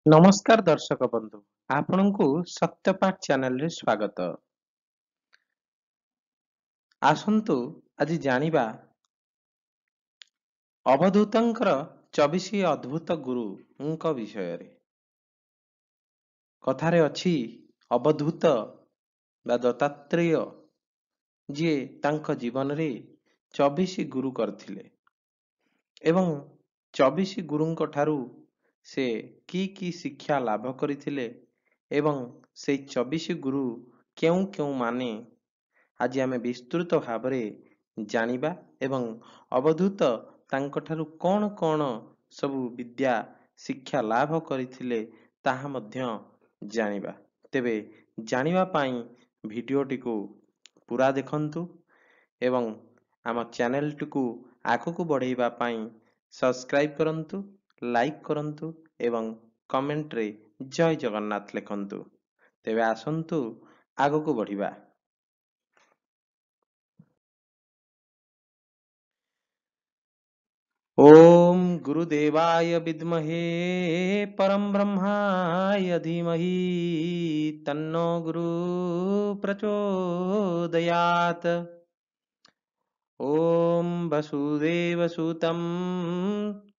ନମସ୍କାର ଦର୍ଶକ ବନ୍ଧୁ, ଆପଣଙ୍କୁ ସତ୍ୟପାଠ ଚ୍ୟାନେଲରେ ସ୍ୱାଗତ। ଆସନ୍ତୁ ଆଜି ଜାଣିବା ଅବଧୂତଙ୍କର 24 ଅଦ୍ଭୁତ ଗୁରୁଙ୍କ ବିଷୟରେ। କଥାରେ ଅଛି ଅବଧୂତ ବା ଦତ୍ତାତ୍ରେୟ ଯିଏ ତାଙ୍କ ଜୀବନରେ 24 ଗୁରୁ କରିଥିଲେ ଏବଂ 24 ଗୁରୁଙ୍କ ଠାରୁ ସେ କି ଶିକ୍ଷା ଲାଭ କରିଥିଲେ ଏବଂ ସେଇ 24 ଗୁରୁ କେଉଁ ମାନେ ଆଜି ଆମେ ବିସ୍ତୃତ ଭାବରେ ଜାଣିବା ଏବଂ ଅବଧୂତ ତାଙ୍କଠାରୁ କଣ ସବୁ ବିଦ୍ୟା ଶିକ୍ଷା ଲାଭ କରିଥିଲେ ତାହା ମଧ୍ୟ ଜାଣିବା। ତେବେ ଜାଣିବା ପାଇଁ ଭିଡ଼ିଓଟିକୁ ପୁରା ଦେଖନ୍ତୁ ଏବଂ ଆମ ଚ୍ୟାନେଲଟିକୁ ଆଗକୁ ବଢ଼ାଇବା ପାଇଁ ସବସ୍କ୍ରାଇବ୍ କରନ୍ତୁ, ଲାଇକ୍ କରନ୍ତୁ ଏବଂ କମେଣ୍ଟରେ ଜୟ ଜଗନ୍ନାଥ ଲେଖନ୍ତୁ। ତେବେ ଆସନ୍ତୁ ଆଗକୁ ବଢ଼ିବା। ओम गुरुदेवाय विद्महे परम ब्रह्माय धीमहि तन्नो गुरु प्रचोदयात्। ओम वसुदेवसुतं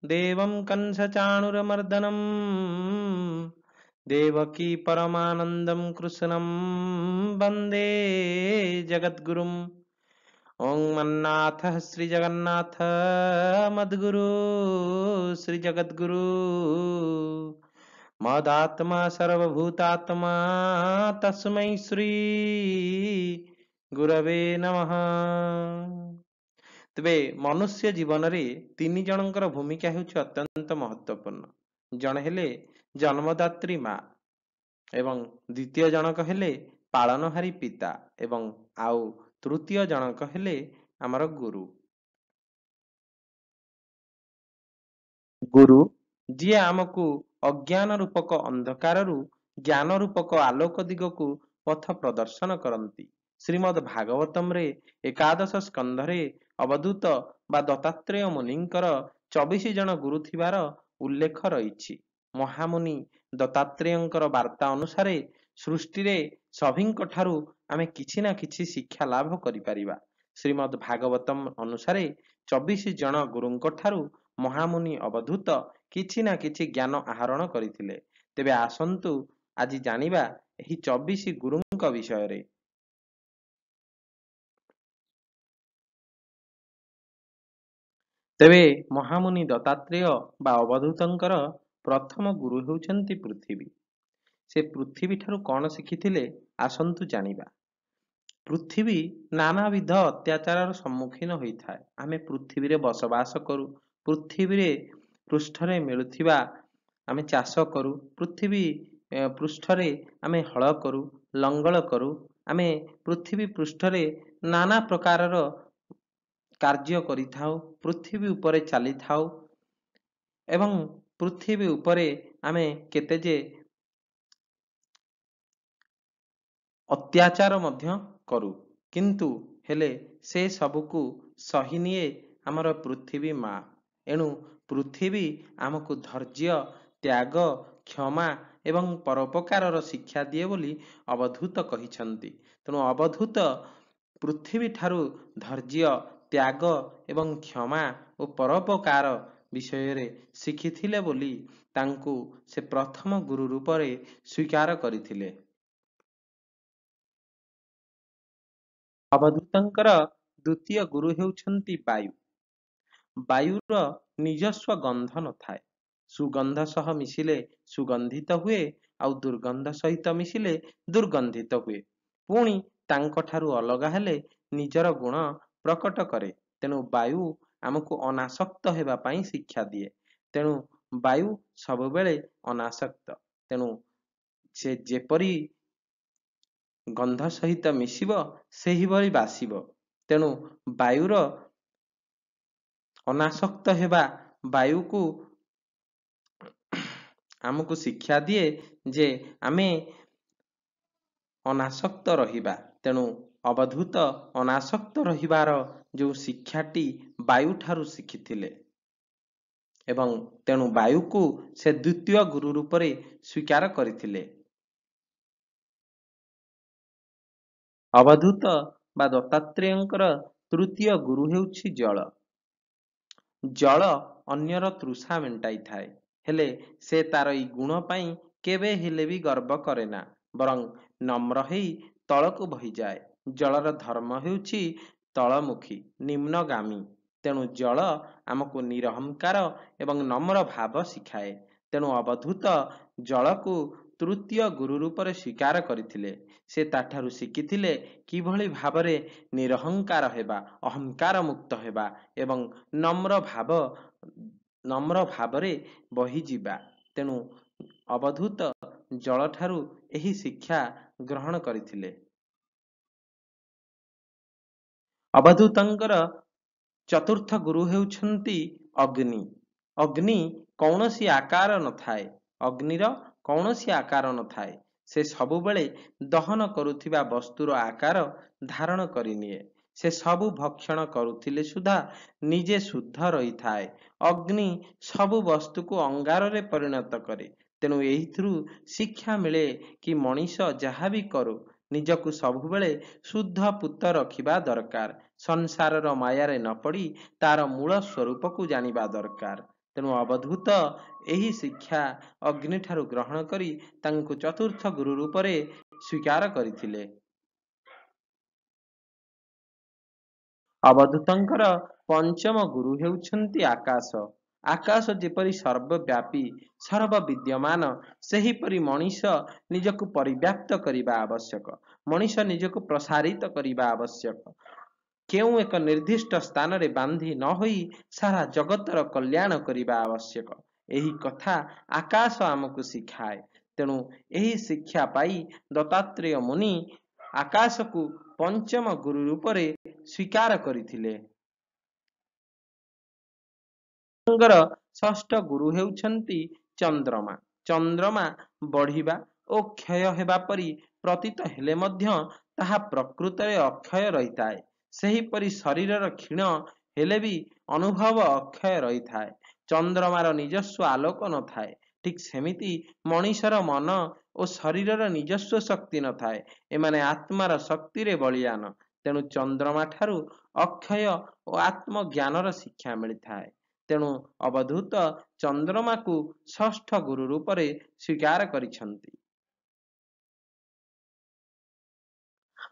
देवं कंसचाणूरमर्दनं देवकी परमानन्दं कृष्णं वन्दे जगद्गुरुम्। ओं मन्नाथ श्री जगन्नाथ मद्गुरु श्री जगद्गुरु मदात्मा सर्वभूतात्मा तस्मै श्री गुरवे नमः। ତେବେ ମନୁଷ୍ୟ ଜୀବନରେ ତିନି ଜଣଙ୍କର ଭୂମିକା ହେଉଛି ଅତ୍ୟନ୍ତ ମହତ୍ୱପୂର୍ଣ୍ଣ। ଜଣେ ହେଲେ ଜନ୍ମଦାତ୍ରୀ ମା ଏବଂ ଦ୍ୱିତୀୟ ଜଣକ ହେଲେ ପାଳନହାରୀ ପିତା ଏବଂ ଆଉ ତୃତୀୟ ଜଣକ ହେଲେ ଆମର ଗୁରୁ। ଗୁରୁ ଯିଏ ଆମକୁ ଅଜ୍ଞାନ ରୂପକ ଅନ୍ଧକାରରୁ ଜ୍ଞାନ ରୂପକ ଆଲୋକ ଦିଗକୁ ପଥ ପ୍ରଦର୍ଶନ କରନ୍ତି। ଶ୍ରୀମଦ୍ ଭାଗବତମରେ ଏକାଦଶ ସ୍କନ୍ଧରେ ଅବଧୂତ ବା ଦତ୍ତାତ୍ରେୟ ମୁନିଙ୍କର 24 ଜଣ ଗୁରୁ ଥିବାର ଉଲ୍ଲେଖ ରହିଛି। ମହାମୁନି ଦତ୍ତାତ୍ରେୟଙ୍କର ବାର୍ତ୍ତା ଅନୁସାରେ ସୃଷ୍ଟିରେ ସଭିଙ୍କ ଠାରୁ ଆମେ କିଛି ନା କିଛି ଶିକ୍ଷା ଲାଭ କରିପାରିବା। ଶ୍ରୀମଦ୍ ଭାଗବତମ ଅନୁସାରେ 24 ଜଣ ଗୁରୁଙ୍କ ଠାରୁ ମହାମୁନି ଅବଧୂତ କିଛି ନା କିଛି ଜ୍ଞାନ ଆହରଣ କରିଥିଲେ। ତେବେ ଆସନ୍ତୁ ଆଜି ଜାଣିବା ଏହି 24 ଗୁରୁଙ୍କ ବିଷୟରେ। ତେବେ ମହାମୁନି ଦତ୍ତାତ୍ରେୟ ବା ଅବଧୂତଙ୍କର ପ୍ରଥମ ଗୁରୁ ହେଉଛନ୍ତି ପୃଥିବୀ। ସେ ପୃଥିବୀ ଠାରୁ କଣ ଶିଖିଥିଲେ ଆସନ୍ତୁ ଜାଣିବା। ପୃଥିବୀ ନାନାବିଧ ଅତ୍ୟାଚାରର ସମ୍ମୁଖୀନ ହୋଇଥାଏ। ଆମେ ପୃଥିବୀରେ ବସବାସ କରୁ, ପୃଥିବୀରେ ପୃଷ୍ଠରେ ମିଳୁଥିବା ଆମେ ଚାଷ କରୁ, ପୃଥିବୀ ପୃଷ୍ଠରେ ଆମେ ହଳ କରୁ, ଲଙ୍ଗଳ କରୁ, ଆମେ ପୃଥିବୀ ପୃଷ୍ଠରେ ନାନା ପ୍ରକାରର କାର୍ଯ୍ୟ କରିଥାଉ, ପୃଥିବୀ ଉପରେ ଚାଲିଥାଉ ଏବଂ ପୃଥିବୀ ଉପରେ ଆମେ କେତେ ଯେ ଅତ୍ୟାଚାର ମଧ୍ୟ କରୁ, କିନ୍ତୁ ହେଲେ ସେ ସବୁକୁ ସହିନିଏ ଆମର ପୃଥିବୀ ମା। ଏଣୁ ପୃଥିବୀ ଆମକୁ ଧୈର୍ଯ୍ୟ, ତ୍ୟାଗ, କ୍ଷମା ଏବଂ ପରୋପକାରର ଶିକ୍ଷା ଦିଏ ବୋଲି ଅବଧୂତ କହିଛନ୍ତି। ତେଣୁ ଅବଧୂତ ପୃଥିବୀ ଠାରୁ ଧୈର୍ଯ୍ୟ, ତ୍ୟାଗ ଏବଂ କ୍ଷମା ଓ ପରୋପକାର ବିଷୟରେ ଶିଖିଥିଲେ ବୋଲି ତାଙ୍କୁ ସେ ପ୍ରଥମ ଗୁରୁ ରୂପରେ ସ୍ୱୀକାର କରିଥିଲେ। ଅବଧୂତଙ୍କର ଦ୍ୱିତୀୟ ଗୁରୁ ହେଉଛନ୍ତି ବାୟୁ। ବାୟୁର ନିଜସ୍ୱ ଗନ୍ଧ ନଥାଏ। ସୁଗନ୍ଧ ସହ ମିଶିଲେ ସୁଗନ୍ଧିତ ହୁଏ, ଆଉ ଦୁର୍ଗନ୍ଧ ସହିତ ମିଶିଲେ ଦୁର୍ଗନ୍ଧିତ ହୁଏ। ପୁଣି ତାଙ୍କଠାରୁ ଅଲଗା ହେଲେ ନିଜର ଗୁଣ ପ୍ରକଟ କରେ। ତେଣୁ ବାୟୁ ଆମକୁ ଅନାସକ୍ତ ହେବା ପାଇଁ ଶିକ୍ଷା ଦିଏ। ତେଣୁ ବାୟୁ ସବୁବେଳେ ଅନାସକ୍ତ। ତେଣୁ ସେ ଯେପରି ଗନ୍ଧ ସହିତ ମିଶିବ ସେହିଭଳି ବାସିବ। ତେଣୁ ବାୟୁର ଅନାସକ୍ତ ହେବା ବାୟୁକୁ ଆମକୁ ଶିକ୍ଷା ଦିଏ ଯେ ଆମେ ଅନାସକ୍ତ ରହିବା। ତେଣୁ ଅବଧୂତ ଅନାସକ୍ତ ରହିବାର ଯେଉଁ ଶିକ୍ଷାଟି ବାୟୁଠାରୁ ଶିଖିଥିଲେ। ଏବଂ ତେଣୁ ବାୟୁକୁ ସେ ଦ୍ୱିତୀୟ ଗୁରୁ ରୂପରେ ସ୍ୱୀକାର କରିଥିଲେ। ଅବଧୂତ ବା ଦତ୍ତାତ୍ରେୟଙ୍କର ତୃତୀୟ ଗୁରୁ ହେଉଛି ଜଳ। ଜଳ ଅନ୍ୟର ତୃଷା ମେଣ୍ଟାଇଥାଏ, ହେଲେ ସେ ତାର ଏଇ ଗୁଣ ପାଇଁ କେବେ ହେଲେ ବି ଗର୍ବ କରେନା, ବରଂ ନମ୍ର ହେଇ ତଳକୁ ବହିଯାଏ। ଜଳର ଧର୍ମ ହେଉଛି ତଳମୁଖୀ, ନିମ୍ନଗାମୀ। ତେଣୁ ଜଳ ଆମକୁ ନିରହଙ୍କାର ଏବଂ ନମ୍ର ଭାବ ଶିଖାଏ। ତେଣୁ ଅବଧୂତ ଜଳକୁ ତୃତୀୟ ଗୁରୁ ରୂପରେ ସ୍ୱୀକାର କରିଥିଲେ। ସେ ତାଠାରୁ ଶିଖିଥିଲେ କିଭଳି ଭାବରେ ନିରହଙ୍କାର ହେବା, ଅହଙ୍କାର ମୁକ୍ତ ହେବା ଏବଂ ନମ୍ର ଭାବରେ ବହିଯିବା। ତେଣୁ ଅବଧୂତ ଜଳଠାରୁ ଏହି ଶିକ୍ଷା ଗ୍ରହଣ କରିଥିଲେ। ଅବଧୂତଙ୍କର ଚତୁର୍ଥ ଗୁରୁ ହେଉଛନ୍ତି ଅଗ୍ନି। ଅଗ୍ନି କୌଣସି ଆକାର ନଥାଏ। ଅଗ୍ନିର କୌଣସି ଆକାର ନଥାଏ। ସେ ସବୁବେଳେ ଦହନ କରୁଥିବା ବସ୍ତୁର ଆକାର ଧାରଣ କରିନିଏ। ସେ ସବୁ ଭକ୍ଷଣ କରୁଥିଲେ ସୁଦ୍ଧା ନିଜେ ଶୁଦ୍ଧ ରହିଥାଏ। ଅଗ୍ନି ସବୁ ବସ୍ତୁକୁ ଅଙ୍ଗାରରେ ପରିଣତ କରେ। ତେଣୁ ଏଇଥିରୁ ଶିକ୍ଷା ମିଳେ କି ମଣିଷ ଯାହା ବି କରୁ ନିଜକୁ ସବୁବେଳେ ଶୁଦ୍ଧ ପୂତ ରଖିବା ଦରକାର। ସଂସାରର ମାୟାରେ ନ ପଡ଼ି ତାର ମୂଳ ସ୍ୱରୂପକୁ ଜାଣିବା ଦରକାର। ତେଣୁ ଅବଧୂତ ଏହି ଶିକ୍ଷା ଅଗ୍ନିଠାରୁ ଗ୍ରହଣ କରି ତାଙ୍କୁ ଚତୁର୍ଥ ଗୁରୁ ରୂପରେ ସ୍ୱୀକାର କରିଥିଲେ। ଅବଧୂତଙ୍କର ପଞ୍ଚମ ଗୁରୁ ହେଉଛନ୍ତି ଆକାଶ। ଆକାଶ ଯେପରି ସର୍ବବ୍ୟାପୀ, ସର୍ବବିଦ୍ୟମାନ, ସେହିପରି ମଣିଷ ନିଜକୁ ପରିବ୍ୟାପ୍ତ କରିବା ଆବଶ୍ୟକ। ମଣିଷ ନିଜକୁ ପ୍ରସାରିତ କରିବା ଆବଶ୍ୟକ। କେଉଁ ଏକ ନିର୍ଦ୍ଦିଷ୍ଟ ସ୍ଥାନରେ ବାନ୍ଧି ନ ହୋଇ ସାରା ଜଗତର କଲ୍ୟାଣ କରିବା ଆବଶ୍ୟକ। ଏହି କଥା ଆକାଶ ଆମକୁ ଶିଖାଏ। ତେଣୁ ଏହି ଶିକ୍ଷା ପାଇ ଦତ୍ତାତ୍ରେୟ ମୁନି ଆକାଶକୁ ପଞ୍ଚମ ଗୁରୁ ରୂପରେ ସ୍ୱୀକାର କରିଥିଲେ। ଙ୍କର ଷଷ୍ଠ ଗୁରୁ ହେଉଛନ୍ତି ଚନ୍ଦ୍ରମା। ଚନ୍ଦ୍ରମା ବଢ଼ିବା ଓ କ୍ଷୟ ହେବା ପରି ପ୍ରତୀତ ହେଲେ ମଧ୍ୟ ତାହା ପ୍ରକୃତରେ ଅକ୍ଷୟ ରହିଥାଏ। ସେହିପରି ଶରୀରର କ୍ଷୀଣ ହେଲେ ବି ଅନୁଭବ ଅକ୍ଷୟ ରହିଥାଏ। ଚନ୍ଦ୍ରମାର ନିଜସ୍ୱ ଆଲୋକ ନଥାଏ। ଠିକ୍ ସେମିତି ମଣିଷର ମନ ଓ ଶରୀରର ନିଜସ୍ୱ ଶକ୍ତି ନଥାଏ। ଏମାନେ ଆତ୍ମାର ଶକ୍ତିରେ ବଳୀୟାନ। ତେଣୁ ଚନ୍ଦ୍ରମାଠାରୁ ଅକ୍ଷୟ ଓ ଆତ୍ମଜ୍ଞାନର ଶିକ୍ଷା ମିଳିଥାଏ। ତେଣୁ ଅବଧୂତ ଚନ୍ଦ୍ରମାକୁ ଷଷ୍ଠ ଗୁରୁ ରୂପରେ ସ୍ୱୀକାର କରିଛନ୍ତି।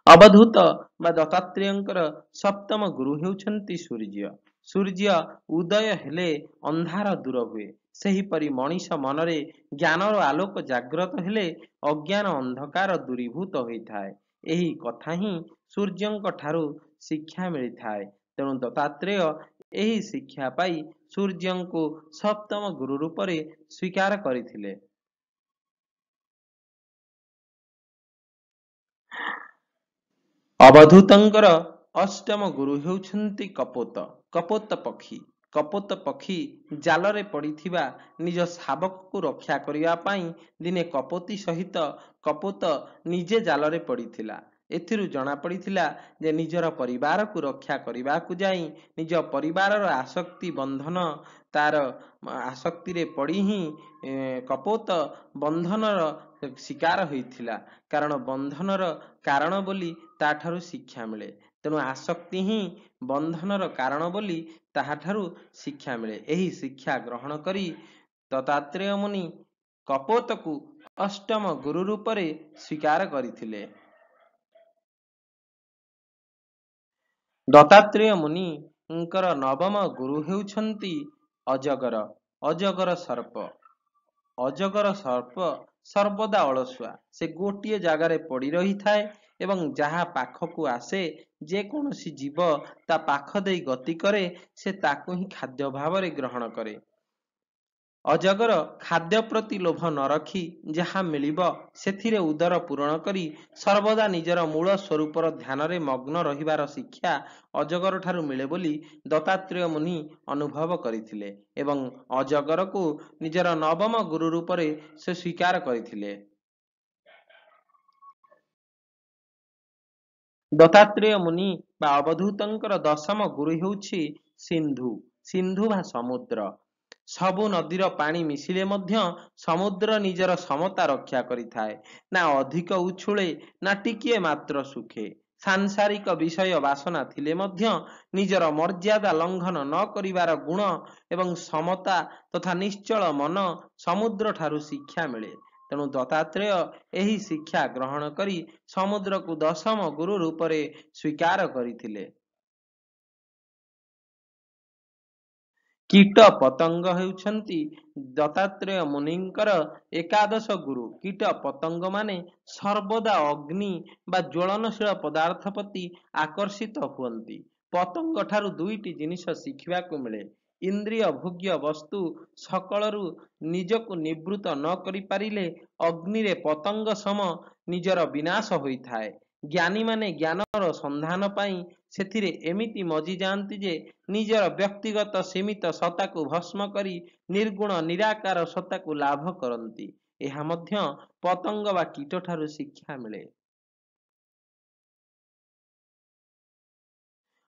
ଅବଧୂତ ବା ଦତ୍ତାତ୍ରେୟଙ୍କର ସପ୍ତମ ଗୁରୁ ହେଉଛନ୍ତି ସୂର୍ଯ୍ୟ। ସୂର୍ଯ୍ୟ ଉଦୟ ହେଲେ ଅନ୍ଧାର ଦୂର ହୁଏ। ସେହିପରି ମଣିଷ ମନରେ ଜ୍ଞାନର ଆଲୋକ ଜାଗ୍ରତ ହେଲେ ଅଜ୍ଞାନ ଅନ୍ଧକାର ଦୂରୀଭୂତ ହୋଇଥାଏ। ଏହି କଥା ହିଁ ସୂର୍ଯ୍ୟଙ୍କ ଠାରୁ ଶିକ୍ଷା ମିଳିଥାଏ। ତେଣୁ ଦତ୍ତାତ୍ରେୟ ଏହି ଶିକ୍ଷା ପାଇ ସୂର୍ଯ୍ୟଙ୍କୁ ସପ୍ତମ ଗୁରୁ ରୂପରେ ସ୍ୱୀକାର କରିଥିଲେ। ଅବଧୂତଙ୍କର ଅଷ୍ଟମ ଗୁରୁ ହେଉଛନ୍ତି କପୋତ। କପୋତ ପକ୍ଷୀ। କପୋତ ପକ୍ଷୀ ଜାଲରେ ପଡ଼ିଥିବା ନିଜ ଶାବକକୁ ରକ୍ଷା କରିବା ପାଇଁ ଦିନେ କପୋତୀ ସହିତ କପୋତ ନିଜେ ଜାଲରେ ପଡ଼ିଥିଲା। ଏଥିରୁ ଜଣାପଡ଼ିଥିଲା ଯେ ନିଜର ପରିବାରକୁ ରକ୍ଷା କରିବାକୁ ଯାଇ ନିଜ ପରିବାରର ଆସକ୍ତି ବନ୍ଧନ ତାର ଆସକ୍ତିରେ ପଡ଼ି ହିଁ କପୋତ ବନ୍ଧନର ଶିକାର ହୋଇଥିଲା। କାରଣ ବନ୍ଧନର କାରଣ ବୋଲି ତାଠାରୁ ଶିକ୍ଷା ମିଳେ। ତେଣୁ ଆସକ୍ତି ହିଁ ବନ୍ଧନର କାରଣ ବୋଲି ତାହାଠାରୁ ଶିକ୍ଷା ମିଳେ। ଏହି ଶିକ୍ଷା ଗ୍ରହଣ କରି ଦତ୍ତାତ୍ରେୟ ମୁନି କପୋତକୁ ଅଷ୍ଟମ ଗୁରୁ ରୂପରେ ସ୍ୱୀକାର କରିଥିଲେ। ଦତ୍ତାତ୍ରେୟ ମୁନିଙ୍କର ନବମ ଗୁରୁ ହେଉଛନ୍ତି ଅଜଗର। ଅଜଗର ସର୍ପ। ଅଜଗର ସର୍ପ ସର୍ବଦା ଅଳସୁଆ। ସେ ଗୋଟିଏ ଜାଗାରେ ପଡ଼ି ରହିଥାଏ ଏବଂ ଯାହା ପାଖକୁ ଆସେ, ଯେକୌଣସି ଜୀବ ତା ପାଖ ଦେଇ ଗତି କରେ, ସେ ତାକୁ ହିଁ ଖାଦ୍ୟ ଭାବରେ ଗ୍ରହଣ କରେ। ଅଜଗର ଖାଦ୍ୟ ପ୍ରତି ଲୋଭ ନ ରଖି ଯାହା ମିଳିବ ସେଥିରେ ଉଦର ପୂରଣ କରି ସର୍ବଦା ନିଜର ମୂଳ ସ୍ୱରୂପର ଧ୍ୟାନରେ ମଗ୍ନ ରହିବାର ଶିକ୍ଷା ଅଜଗରଠାରୁ ମିଳେ ବୋଲି ଦତ୍ତାତ୍ରେୟ ମୁନି ଅନୁଭବ କରିଥିଲେ ଏବଂ ଅଜଗରକୁ ନିଜର ନବମ ଗୁରୁ ରୂପରେ ସେ ସ୍ୱୀକାର କରିଥିଲେ। ଦତ୍ତାତ୍ରେୟ ମୁନି ବା ଅବଧୂତଙ୍କର ଦଶମ ଗୁରୁ ହେଉଛି ସିନ୍ଧୁ। ସିନ୍ଧୁ ବା ସମୁଦ୍ର। ସବୁ ନଦୀର ପାଣି ମିଶିଲେ ମଧ୍ୟ ସମୁଦ୍ର ନିଜର ସମତା ରକ୍ଷା କରିଥାଏ। ନା ଅଧିକ ଉଛୁଳେ ନା ଟିକିଏ ମାତ୍ର ସୁଖେ। ସାଂସାରିକ ବିଷୟ ବାସନା ଥିଲେ ମଧ୍ୟ ନିଜର ମର୍ଯ୍ୟାଦା ଲଙ୍ଘନ ନ କରିବାର ଗୁଣ ଏବଂ ସମତା ତଥା ନିଶ୍ଚଳ ମନ ସମୁଦ୍ରଠାରୁ ଶିକ୍ଷା ମିଳେ। ତେଣୁ ଦତ୍ତାତ୍ରେୟ ଏହି ଶିକ୍ଷା ଗ୍ରହଣ କରି ସମୁଦ୍ରକୁ ଦଶମ ଗୁରୁ ରୂପରେ ସ୍ୱୀକାର କରିଥିଲେ। କୀଟ ପତଙ୍ଗ ହେଉଛନ୍ତି ଦତ୍ତାତ୍ରେୟ ମୁନିଙ୍କର ଏକାଦଶ ଗୁରୁ। କୀଟ ପତଙ୍ଗମାନେ ସର୍ବଦା ଅଗ୍ନି ବା ଜ୍ୱଳନଶୀଳ ପଦାର୍ଥ ପ୍ରତି ଆକର୍ଷିତ ହୁଅନ୍ତି। ପତଙ୍ଗଠାରୁ ଦୁଇଟି ଜିନିଷ ଶିଖିବାକୁ ମିଳେ। ଇନ୍ଦ୍ରିୟ ଭୋଗ୍ୟ ବସ୍ତୁ ସକଳରୁ ନିଜକୁ ନିବୃତ୍ତ ନ କରିପାରିଲେ ଅଗ୍ନିରେ ପତଙ୍ଗ ସମ ନିଜର ବିନାଶ ହୋଇଥାଏ। ଜ୍ଞାନୀମାନେ ଜ୍ଞାନର ସନ୍ଧାନ ପାଇଁ ସେଥିରେ ଏମିତି ମଜି ଯାଆନ୍ତି ଯେ ନିଜର ବ୍ୟକ୍ତିଗତ ସୀମିତ ସତ୍ତାକୁ ଭସ୍ମ କରି ନିର୍ଗୁଣ ନିରାକାର ସତ୍ତାକୁ ଲାଭ କରନ୍ତି। ଏହା ମଧ୍ୟ ପତଙ୍ଗ ବା କୀଟଠାରୁ ଶିକ୍ଷା ମିଳେ।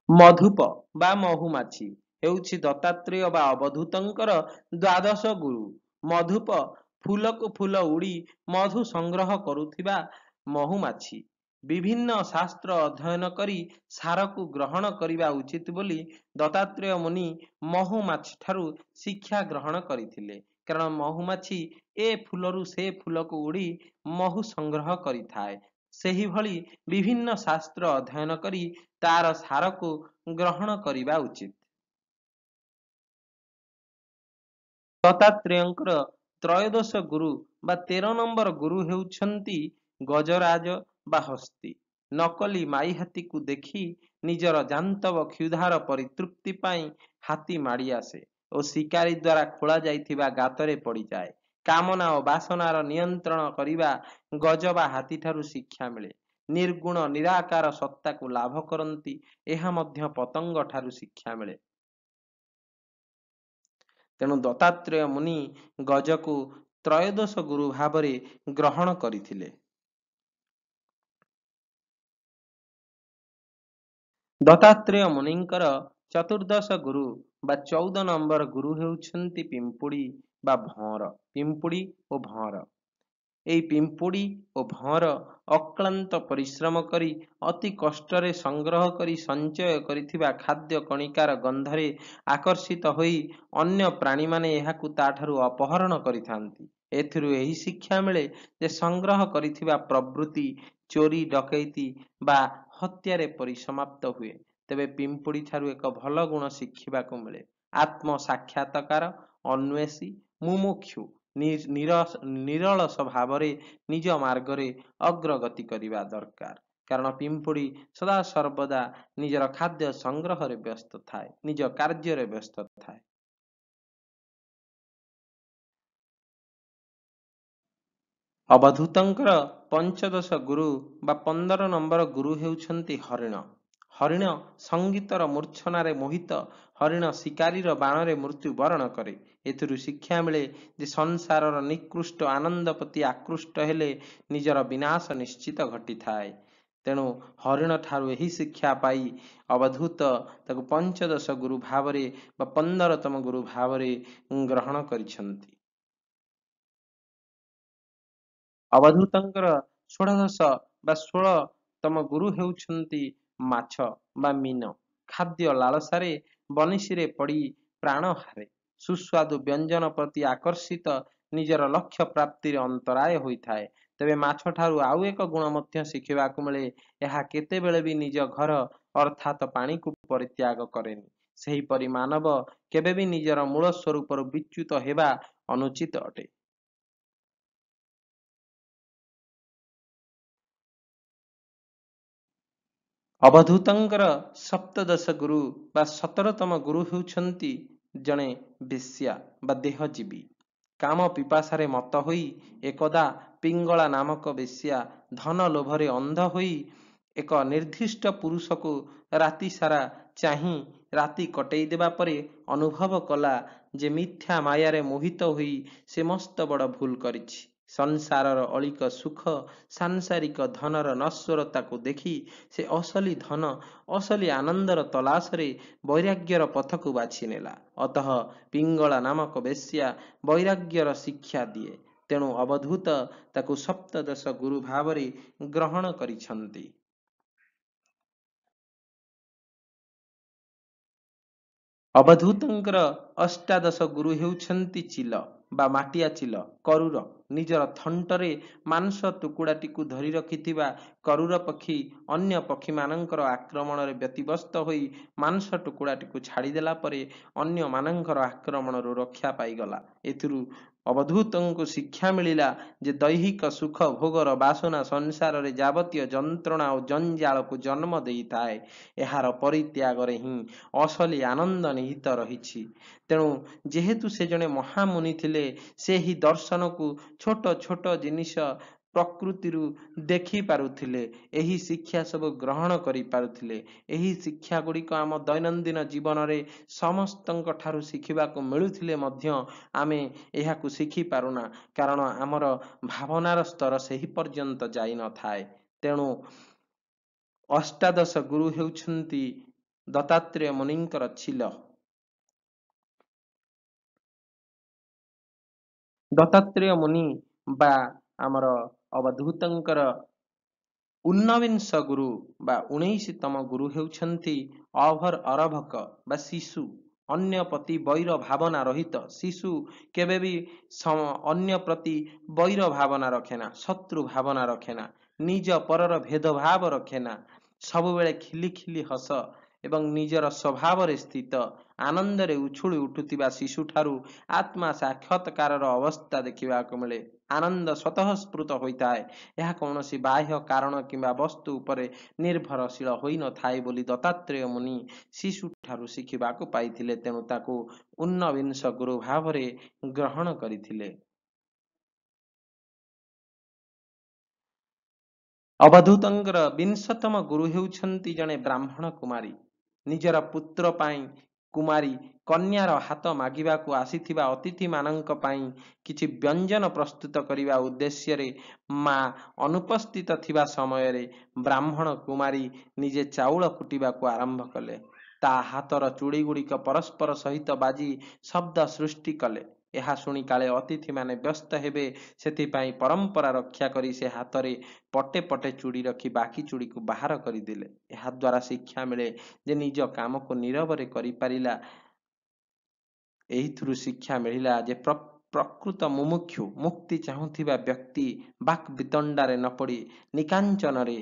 ମଧୁପ ବା ମହୁମାଛି ହେଉଛି ଦତ୍ତାତ୍ରେୟ ବା ଅବଧୂତଙ୍କର ଦ୍ୱାଦଶ ଗୁରୁ। ମଧୁପ ଫୁଲକୁ ଫୁଲ ଉଡ଼ି ମଧୁ ସଂଗ୍ରହ କରୁଥିବା ମହୁମାଛି। ବିଭିନ୍ନ ଶାସ୍ତ୍ର ଅଧ୍ୟୟନ କରି ସାରକୁ ଗ୍ରହଣ କରିବା ଉଚିତ ବୋଲି ଦତ୍ତାତ୍ରେୟ ମୁନି ମହୁମାଛିଠାରୁ ଶିକ୍ଷା ଗ୍ରହଣ କରିଥିଲେ। କାରଣ ମହୁମାଛି ଏ ଫୁଲରୁ ସେ ଫୁଲକୁ ଉଡ଼ି ମହୁ ସଂଗ୍ରହ କରିଥାଏ। ସେହିଭଳି ବିଭିନ୍ନ ଶାସ୍ତ୍ର ଅଧ୍ୟୟନ କରି ତାର ସାରକୁ ଗ୍ରହଣ କରିବା ଉଚିତ। ଦତ୍ତାତ୍ରେୟଙ୍କର ତ୍ରୟୋଦଶ ଗୁରୁ ବା 13 ନମ୍ବର ଗୁରୁ ହେଉଛନ୍ତି ଗଜରାଜ ବା ହସ୍ତୀ। ନକଲି ମାଇ ହାତୀକୁ ଦେଖି ନିଜର ଜାନ୍ତବ କ୍ଷୁଧାର ପରିତୃପ୍ତି ପାଇଁ ହାତୀ ମାଡ଼ି ଆସେ ଓ ଶିକାରୀ ଦ୍ୱାରା ଖୋଳା ଯାଇଥିବା ଗାତରେ ପଡ଼ିଯାଏ। କାମନା ଓ ବାସନାର ନିୟନ୍ତ୍ରଣ କରିବା ଗଜ ବା ହାତୀଠାରୁ ଶିକ୍ଷା ମିଳେ। ନିର୍ଗୁଣ ନିରାକାର ସତ୍ତାକୁ ଲାଭ କରନ୍ତି, ଏହା ମଧ୍ୟ ପତଙ୍ଗ ଠାରୁ ଶିକ୍ଷା ମିଳେ। ତେଣୁ ଦତ୍ତାତ୍ରେୟ ମୁନି ଗଜକୁ ତ୍ରୟୋଦଶ ଗୁରୁ ଭାବରେ ଗ୍ରହଣ କରିଥିଲେ। ଦତ୍ତାତ୍ରେୟ ମୁନିଙ୍କର ଚତୁର୍ଦ୍ଦଶ ଗୁରୁ ବା 14 ନମ୍ବର ଗୁରୁ ହେଉଛନ୍ତି ପିମ୍ପୁଡ଼ି ବା ଭଅଁର। ପିମ୍ପୁଡ଼ି ଓ ଭଅଁର। ଏହି ପିମ୍ପୁଡ଼ି ଓ ଭଅଁର ଅକ୍ଳାନ୍ତ ପରିଶ୍ରମ କରି ଅତି କଷ୍ଟରେ ସଂଗ୍ରହ କରି ସଞ୍ଚୟ କରିଥିବା ଖାଦ୍ୟ କଣିକାର ଗନ୍ଧରେ ଆକର୍ଷିତ ହୋଇ ଅନ୍ୟ ପ୍ରାଣୀମାନେ ଏହାକୁ ତାଠାରୁ ଅପହରଣ କରିଥାନ୍ତି। ଏଥିରୁ ଏହି ଶିକ୍ଷା ମିଳେ ଯେ ସଂଗ୍ରହ କରିଥିବା ପ୍ରବୃତ୍ତି ଚୋରି ଡକାୟତି ବା ହତ୍ୟାରେ ପରିସମାପ୍ତ ହୁଏ। ତେବେ ପିମ୍ପୁଡ଼ିଠାରୁ ଏକ ଭଲ ଗୁଣ ଶିଖିବାକୁ ମିଳେ। ଆତ୍ମ ସାକ୍ଷାତକାର, ଅନ୍ୱେଷୀ, ମୁମୁକ୍ଷୁ, ନିରଳସ ଭାବରେ ନିଜ ମାର୍ଗରେ ଅଗ୍ରଗତି କରିବା ଦରକାର। କାରଣ ପିମ୍ପୁଡ଼ି ସଦାସର୍ବଦା ନିଜର ଖାଦ୍ୟ ସଂଗ୍ରହରେ ବ୍ୟସ୍ତ ଥାଏ, ନିଜ କାର୍ଯ୍ୟରେ ବ୍ୟସ୍ତ ଥାଏ। ଅବଧୂତଙ୍କର ପଞ୍ଚଦଶ ଗୁରୁ ବା 15 ନମ୍ବର ଗୁରୁ ହେଉଛନ୍ତି ହରିଣ। ହରିଣ ସଙ୍ଗୀତର ମୂର୍ଚ୍ଛନାରେ ମୋହିତ ହରିଣ ଶିକାରୀର ବାଣରେ ମୃତ୍ୟୁବରଣ କରେ। ଏଥିରୁ ଶିକ୍ଷା ମିଳେ ଯେ ସଂସାରର ନିକୃଷ୍ଟ ଆନନ୍ଦ ପ୍ରତି ଆକୃଷ୍ଟ ହେଲେ ନିଜର ବିନାଶ ନିଶ୍ଚିତ ଘଟିଥାଏ। ତେଣୁ ହରିଣ ଠାରୁ ଏହି ଶିକ୍ଷା ପାଇ ଅବଧୂତ ତାକୁ ପଞ୍ଚଦଶ ଗୁରୁ ଭାବରେ ବା 15ତମ ଗୁରୁ ଭାବରେ ଗ୍ରହଣ କରିଛନ୍ତି। ଅବଧୂତଙ୍କର ଷୋଡ଼ଶ ବା 16ତମ ଗୁରୁ ହେଉଛନ୍ତି ମାଛ ବା ମୀନ। ଖାଦ୍ୟ ଲାଳସାରେ ବନିଶୀରେ ପଡ଼ି ପ୍ରାଣ ହାରେ। ସୁସ୍ୱାଦୁ ବ୍ୟଞ୍ଜନ ପ୍ରତି ଆକର୍ଷିତ ନିଜର ଲକ୍ଷ୍ୟ ପ୍ରାପ୍ତିରେ ଅନ୍ତରାୟ ହୋଇଥାଏ। ତେବେ ମାଛଠାରୁ ଆଉ ଏକ ଗୁଣ ମଧ୍ୟ ଶିଖିବାକୁ ମିଳେ। ଏହା କେତେବେଳେ ବି ନିଜ ଘର ଅର୍ଥାତ୍ ପାଣିକୁ ପରିତ୍ୟାଗ କରେନି। ସେହିପରି ମାନବ କେବେ ବି ନିଜର ମୂଳ ସ୍ୱରୂପରୁ ବିଚ୍ୟୁତ ହେବା ଅନୁଚିତ ଅଟେ। ଅବଧୂତଙ୍କର ସପ୍ତଦଶ ଗୁରୁ ବା 17ତମ ଗୁରୁ ହେଉଛନ୍ତି ଜଣେ ବେଶ୍ୟା ବା ଦେହଜୀବୀ। କାମ ପିପାସାରେ ମତ୍ତ ହୋଇ ଏକଦା ପିଙ୍ଗଳା ନାମକ ବେଶ୍ୟା ଧନ ଲୋଭରେ ଅନ୍ଧ ହୋଇ ଏକ ନିର୍ଦ୍ଦିଷ୍ଟ ପୁରୁଷକୁ ରାତି ସାରା ଚାହିଁ ରାତି କଟେଇ ଦେବା ପରେ ଅନୁଭବ କଲା ଯେ ମିଥ୍ୟା ମାୟାରେ ମୋହିତ ହୋଇ ସେ ମସ୍ତ ବଡ଼ ଭୁଲ କରିଛି। ସଂସାରର ଅଳିକ ସୁଖ ସାଂସାରିକ ଧନର ନଶ୍ୱରତାକୁ ଦେଖି ସେ ଅସଲି ଧନ ଅସଲି ଆନନ୍ଦର ତଲାସରେ ବୈରାଗ୍ୟର ପଥକୁ ବାଛି ନେଲା। ଅତଃ ପିଙ୍ଗଳା ନାମକ ବେଶ୍ୟା ବୈରାଗ୍ୟର ଶିକ୍ଷା ଦିଏ। ତେଣୁ ଅବଧୂତ ତାକୁ ସପ୍ତଦଶ ଗୁରୁ ଭାବରେ ଗ୍ରହଣ କରିଛନ୍ତି। ଅବଧୂତଙ୍କର ଅଷ୍ଟାଦଶ ଗୁରୁ ହେଉଛନ୍ତି ଚିଲ ବା ମାଟିଆ ଚିଲ କରୁର। ନିଜର ଥଣ୍ଟରେ ମାଂସ ଟୁକୁଡ଼ାଟିକୁ ଧରି ରଖିଥିବା କରୁର ପକ୍ଷୀ ଅନ୍ୟ ପକ୍ଷୀମାନଙ୍କର ଆକ୍ରମଣରେ ବ୍ୟତିବ୍ୟସ୍ତ ହୋଇ ମାଂସ ଟୁକୁଡ଼ାଟିକୁ ଛାଡ଼ିଦେଲା ପରେ ଅନ୍ୟମାନଙ୍କର ଆକ୍ରମଣରୁ ରକ୍ଷା ପାଇଗଲା। ଏଥିରୁ ଅବଧୂତଙ୍କୁ ଶିକ୍ଷା ମିଳିଲା ଯେ ଦୈହିକ ସୁଖ ଭୋଗର ବାସନା ସଂସାରରେ ଯାବତୀୟ ଯନ୍ତ୍ରଣା ଓ ଜଞ୍ଜାଳକୁ ଜନ୍ମ ଦେଇଥାଏ। ଏହାର ପରିତ୍ୟାଗରେ ହିଁ ଅସଲି ଆନନ୍ଦ ନିହିତ ରହିଛି। ତେଣୁ ଯେହେତୁ ସେ ଜଣେ ମହାମୁନି ଥିଲେ, ସେ ଏହି ଦର୍ଶନକୁ ଛୋଟ ଛୋଟ ଜିନିଷ ପ୍ରକୃତିରୁ ଦେଖି ପାରୁଥିଲେ। ଏହି ଶିକ୍ଷା ସବୁ ଗ୍ରହଣ କରିପାରୁଥିଲେ। ଏହି ଶିକ୍ଷା ଗୁଡ଼ିକ ଆମ ଦୈନନ୍ଦିନ ଜୀବନରେ ସମସ୍ତଙ୍କ ଠାରୁ ଶିଖିବାକୁ ମିଳୁଥିଲେ ମଧ୍ୟ ଆମେ ଏହାକୁ ଶିଖିପାରୁନା, କାରଣ ଆମର ଭାବନାର ସ୍ତର ସେହି ପର୍ଯ୍ୟନ୍ତ ଯାଇନଥାଏ। ତେଣୁ ଅଷ୍ଟାଦଶ ଗୁରୁ ହେଉଛନ୍ତି ଦତ୍ତାତ୍ରେୟ ମୁନିଙ୍କର ଚିଲ। ଦତ୍ତାତ୍ରେୟ ମୁନି ବା ଆମର ଅବଧୂତଙ୍କର ଊନବିଂଶ ଗୁରୁ ବା 19ତମ ଗୁରୁ ହେଉଛନ୍ତି ଅଭର ଅରଭକ ବା ଶିଶୁ। ଅନ୍ୟ ପ୍ରତି ବୈର ଭାବନା ରହିତ ଶିଶୁ କେବେ ବି ଅନ୍ୟ ପ୍ରତି ବୈର ଭାବନା ରଖେନା, ଶତ୍ରୁ ଭାବନା ରଖେନା, ନିଜ ପରର ଭେଦଭାବ ରଖେନା। ସବୁବେଳେ ଖିଲି ଖିଲି ହସ ଏବଂ ନିଜର ସ୍ୱଭାବରେ ସ୍ଥିତ ଆନନ୍ଦରେ ଉଛୁଳି ଉଠୁଥିବା ଶିଶୁଠାରୁ ଆତ୍ମା ସାକ୍ଷାତକାରର ଅବସ୍ଥା ଦେଖିବାକୁ ମିଳେ। ଆନନ୍ଦ ସ୍ୱତଃସ୍ଫୁର୍ତ୍ତ ହୋଇଥାଏ। ଏହା କୌଣସି ବାହ୍ୟ କାରଣ କିମ୍ବା ବସ୍ତୁ ଉପରେ ନିର୍ଭରଶୀଳ ହୋଇନଥାଏ ବୋଲି ଦତ୍ତାତ୍ରେୟ ମୁନି ଶିଶୁଠାରୁ ଶିଖିବାକୁ ପାଇଥିଲେ। ତେଣୁ ତାକୁ ଊନବିଂଶ ଗୁରୁ ଭାବରେ ଗ୍ରହଣ କରିଥିଲେ। ଅବଧୂତଙ୍କର ବିଂଶତମ ଗୁରୁ ହେଉଛନ୍ତି ଜଣେ ବ୍ରାହ୍ମଣ କୁମାରୀ। ନିଜର ପୁତ୍ର ପାଇଁ କୁମାରୀ କନ୍ୟାର ହାତ ମାଗିବାକୁ ଆସିଥିବା ଅତିଥିମାନଙ୍କ ପାଇଁ କିଛି ବ୍ୟଞ୍ଜନ ପ୍ରସ୍ତୁତ କରିବା ଉଦ୍ଦେଶ୍ୟରେ ମା ଅନୁପସ୍ଥିତ ଥିବା ସମୟରେ ବ୍ରାହ୍ମଣ କୁମାରୀ ନିଜେ ଚାଉଳ କୁଟିବାକୁ ଆରମ୍ଭ କଲେ। ତା ହାତର ଚୁଡ଼ିଗୁଡ଼ିକ ପରସ୍ପର ସହିତ ବାଜି ଶବ୍ଦ ସୃଷ୍ଟି କଲେ। ଏହା ଶୁଣି କାଳେ ଅତିଥିମାନେ ବ୍ୟସ୍ତ ହେବେ, ସେଥିପାଇଁ ପରମ୍ପରା ରକ୍ଷା କରି ସେ ହାତରେ ପଟେ ପଟେ ଚୁଡ଼ି ରଖି ବାକି ଚୁଡ଼ିକୁ ବାହାର କରିଦେଲେ। ଏହାଦ୍ୱାରା ଶିକ୍ଷା ମିଳେ ଯେ ନିଜ କାମକୁ ନୀରବରେ କରିପାରିଲା। ଏହିଥିରୁ ଶିକ୍ଷା ମିଳିଲା ଯେ ପ୍ରକୃତ ମୁମୁକ୍ଷୁ ମୁକ୍ତି ଚାହୁଁଥିବା ବ୍ୟକ୍ତି ବାକ୍ ବିତଣ୍ଡାରେ ନ ପଡ଼ି ନିକାଞ୍ଚନରେ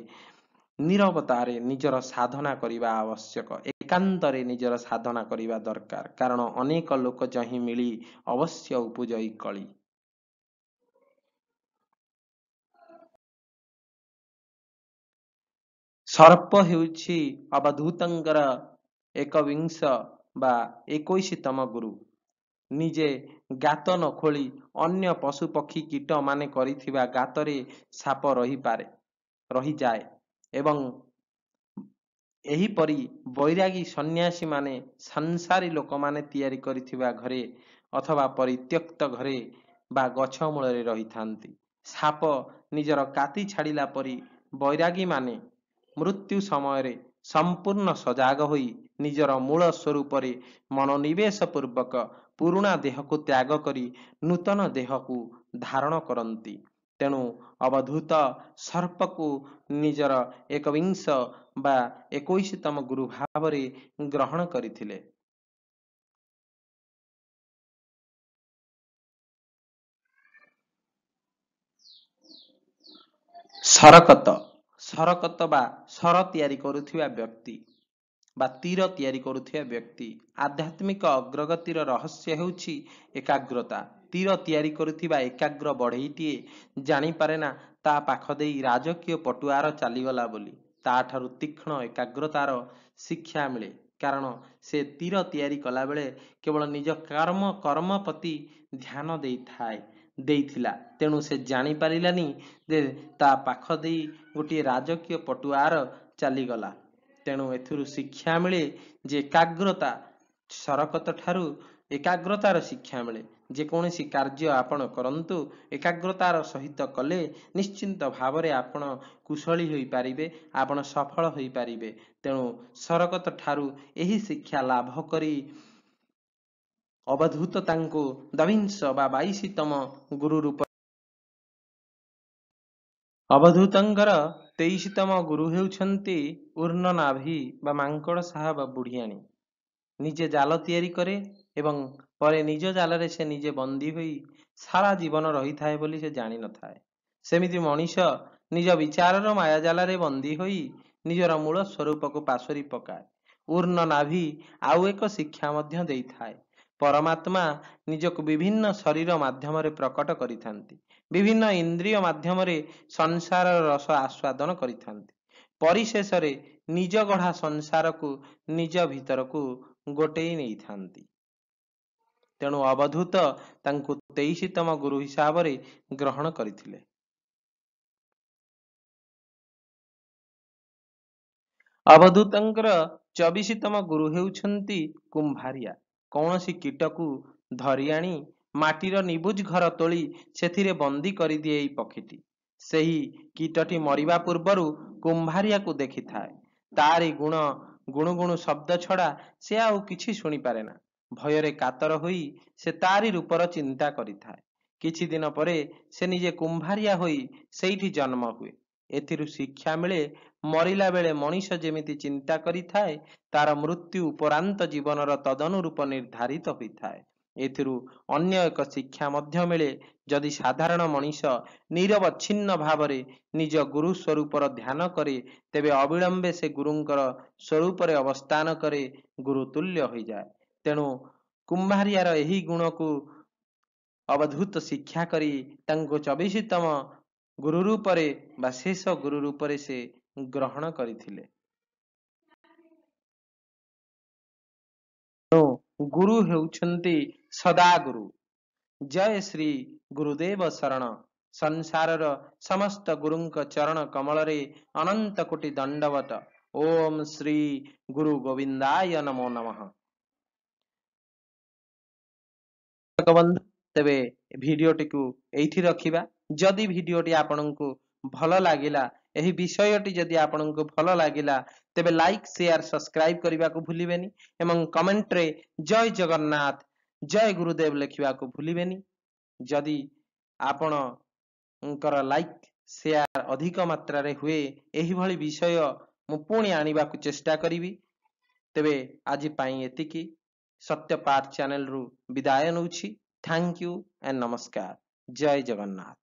ନୀରବତାରେ ନିଜର ସାଧନା କରିବା ଆବଶ୍ୟକ। ଏକାନ୍ତରେ ନିଜର ସାଧନା କରିବା ଦରକାର, କାରଣ ଅନେକ ଲୋକ ଚାହିଁ ମିଳି ଅବଶ୍ୟ ଉପୁଜଇ କଳି। ସର୍ପ ହେଉଛି ଅବଧୂତଙ୍କର ଏକବିଂଶ ବା 21ତମ ଗୁରୁ। ନିଜେ ଗାତ ନ ଖୋଳି ଅନ୍ୟ ପଶୁ ପକ୍ଷୀ କୀଟ ମାନେ କରିଥିବା ଗାତରେ ସାପ ରହିଯାଏ ଏବଂ ଏହିପରି ବୈରାଗୀ ସନ୍ନ୍ୟାସୀମାନେ ସଂସାରୀ ଲୋକମାନେ ତିଆରି କରିଥିବା ଘରେ ଅଥବା ପରିତ୍ୟକ୍ତ ଘରେ ବା ଗଛ ମୂଳରେ ରହିଥାନ୍ତି। ସାପ ନିଜର କାତି ଛାଡ଼ିଲା ପରି ବୈରାଗୀମାନେ ମୃତ୍ୟୁ ସମୟରେ ସମ୍ପୂର୍ଣ୍ଣ ସଜାଗ ହୋଇ ନିଜର ମୂଳ ସ୍ୱରୂପରେ ମନୋନିବେଶ ପୂର୍ବକ ପୁରୁଣା ଦେହକୁ ତ୍ୟାଗ କରି ନୂତନ ଦେହକୁ ଧାରଣ କରନ୍ତି। ତେଣୁ ଅବଧୂତ ସର୍ପକୁ ନିଜର ଏକବିଂଶ ବା 21ତମ ଗୁରୁ ଭାବରେ ଗ୍ରହଣ କରିଥିଲେ। ସରକତ ସରକତ ବା ସର ତିଆରି କରୁଥିବା ବ୍ୟକ୍ତି ବା ତୀର ତିଆରି କରୁଥିବା ବ୍ୟକ୍ତି। ଆଧ୍ୟାତ୍ମିକ ଅଗ୍ରଗତିର ରହସ୍ୟ ହେଉଛି ଏକାଗ୍ରତା। ତୀର ତିଆରି କରୁଥିବା ଏକାଗ୍ର ବଢ଼େଇଟିଏ ଜାଣିପାରେ ନା ତା ପାଖ ଦେଇ ରାଜକୀୟ ପଟୁଆର ଚାଲିଗଲା ବୋଲି। ତାଠାରୁ ତୀକ୍ଷ୍ଣ ଏକାଗ୍ରତାର ଶିକ୍ଷା ମିଳେ, କାରଣ ସେ ତୀର ତିଆରି କଲାବେଳେ କେବଳ ନିଜ କର୍ମ ପ୍ରତି ଧ୍ୟାନ ଦେଇଥିଲା। ତେଣୁ ସେ ଜାଣିପାରିଲାନି ଯେ ତା ପାଖ ଦେଇ ଗୋଟିଏ ରାଜକୀୟ ପଟୁଆର ଚାଲିଗଲା। ତେଣୁ ଏଥିରୁ ଶିକ୍ଷା ମିଳେ ଯେ ଏକାଗ୍ରତା ସରକତ ଠାରୁ एकाग्रतार शिक्षा मिले। जेकोसी कार्य आपण करंतु एकाग्रतार सहित कले निश्चिंत भाव आपण कुशली होई पारिबे, आपण सफल होई पारिबे। तेणु सरकत ठारू एही शिक्षा लाभ करी अवधूत तांको द्वाविंश बा 22तम गुरु रूप अवधूतंकर 23तम गुरु हेउछंती उर्णनाभि बा मांकड़ साहा बा बुढ़ियाणी। निजे जाल तैयारी करे एवं परे निज जालरे से निजे बंदी होई सारा जीवन रही थाए बोली से जानी न थाए। सेमिति मनीष निज विचारर माया जालरे बंदी होई निजर मूल स्वरूप को पासोरी पकाए। ऊर्ण नाभि आउ एक शिक्षा मध्य देई थाए। परमात्मा निजक विभिन्न शरीर माध्यम प्रकट करिथांती, विभिन्न इंद्रिय माध्यम संसार रस आस्वादन करिथांती। परिशेष निज गढ़ा संसार को निज भीतर को गोटेई नहीं थांती। तेणु अवधूत तांको 23तम गुरु हिसाब रे ग्रहण करथिले। अवधूतंकर 24तम गुरु हेउछंती कुंभारिया। कौनसी कीटकू धरि आनी माटीर निबुज घर तोली सेथिरे बंदी करि दिए एई पक्षीटी। सेही कीटटी मरिबा पूर्वरु कुंभारिया को देखि थाए। तारी गुण गुणु गुणु शब्द छड़ा से आउ किछि शुणी पारे ना। भयरे कातर होई से तारी रूपर चिंता करि थाए। किछि दिन परे से निजे कुंभारिया होई सेठी जन्म हुए। एथिरु शिक्षा मिले मरिला बेले मनीष जेमिति चिंता करि थाए तार मृत्यु उपरांत जीवनर तदनुरूप निर्धारित होई थाए। एथिरु अन्य एक शिक्षा मध्य मिले जदि साधारण मनीष निरवच्छिन्न भावरे निज गुरु स्वरूपर ध्यान करे तेबे अविलंबे से गुरुंकर स्वरूप अवस्थान करे गुरु तुल्य हो जाए। तेणु कुंभारियार एही गुण को अवधूत शिक्षा करी तांको 24तम गुरु रूपरे बा शेष गुरु रूपरे से ग्रहण करिथिले। गुरु हेउछंती सदा गुरु। जय श्री गुरुदेव शरण। संसारर समस्त गुरुंक चरण कमल रे अनंत कोटि दंडवत। ओम श्री गुरु गोविंदाय नमो नमः। बंधु तेबे भिडियोटी को एठी रखिबा। जदि भिडियोटी आपनकु भल लागिला, एही विषयटी जदि आपनकु भल लागिला तेबे लाइक शेयर सब्सक्राइब करने को भूलिबेनी एवं कमेंट रे जय जगन्नाथ जय गुरुदेव लिखा को भूलिबेनी। जदि आपणकर लाइक शेयर अधिक मात्रा रे हुए एही भली विषय मु पुणी आनिबा को चेष्टा करिवि। तेबे आज पाई एतिकी। सत्य पाठ चैनल रु विदाय नउछि। थैंक यू एंड नमस्कार। जय जगन्नाथ।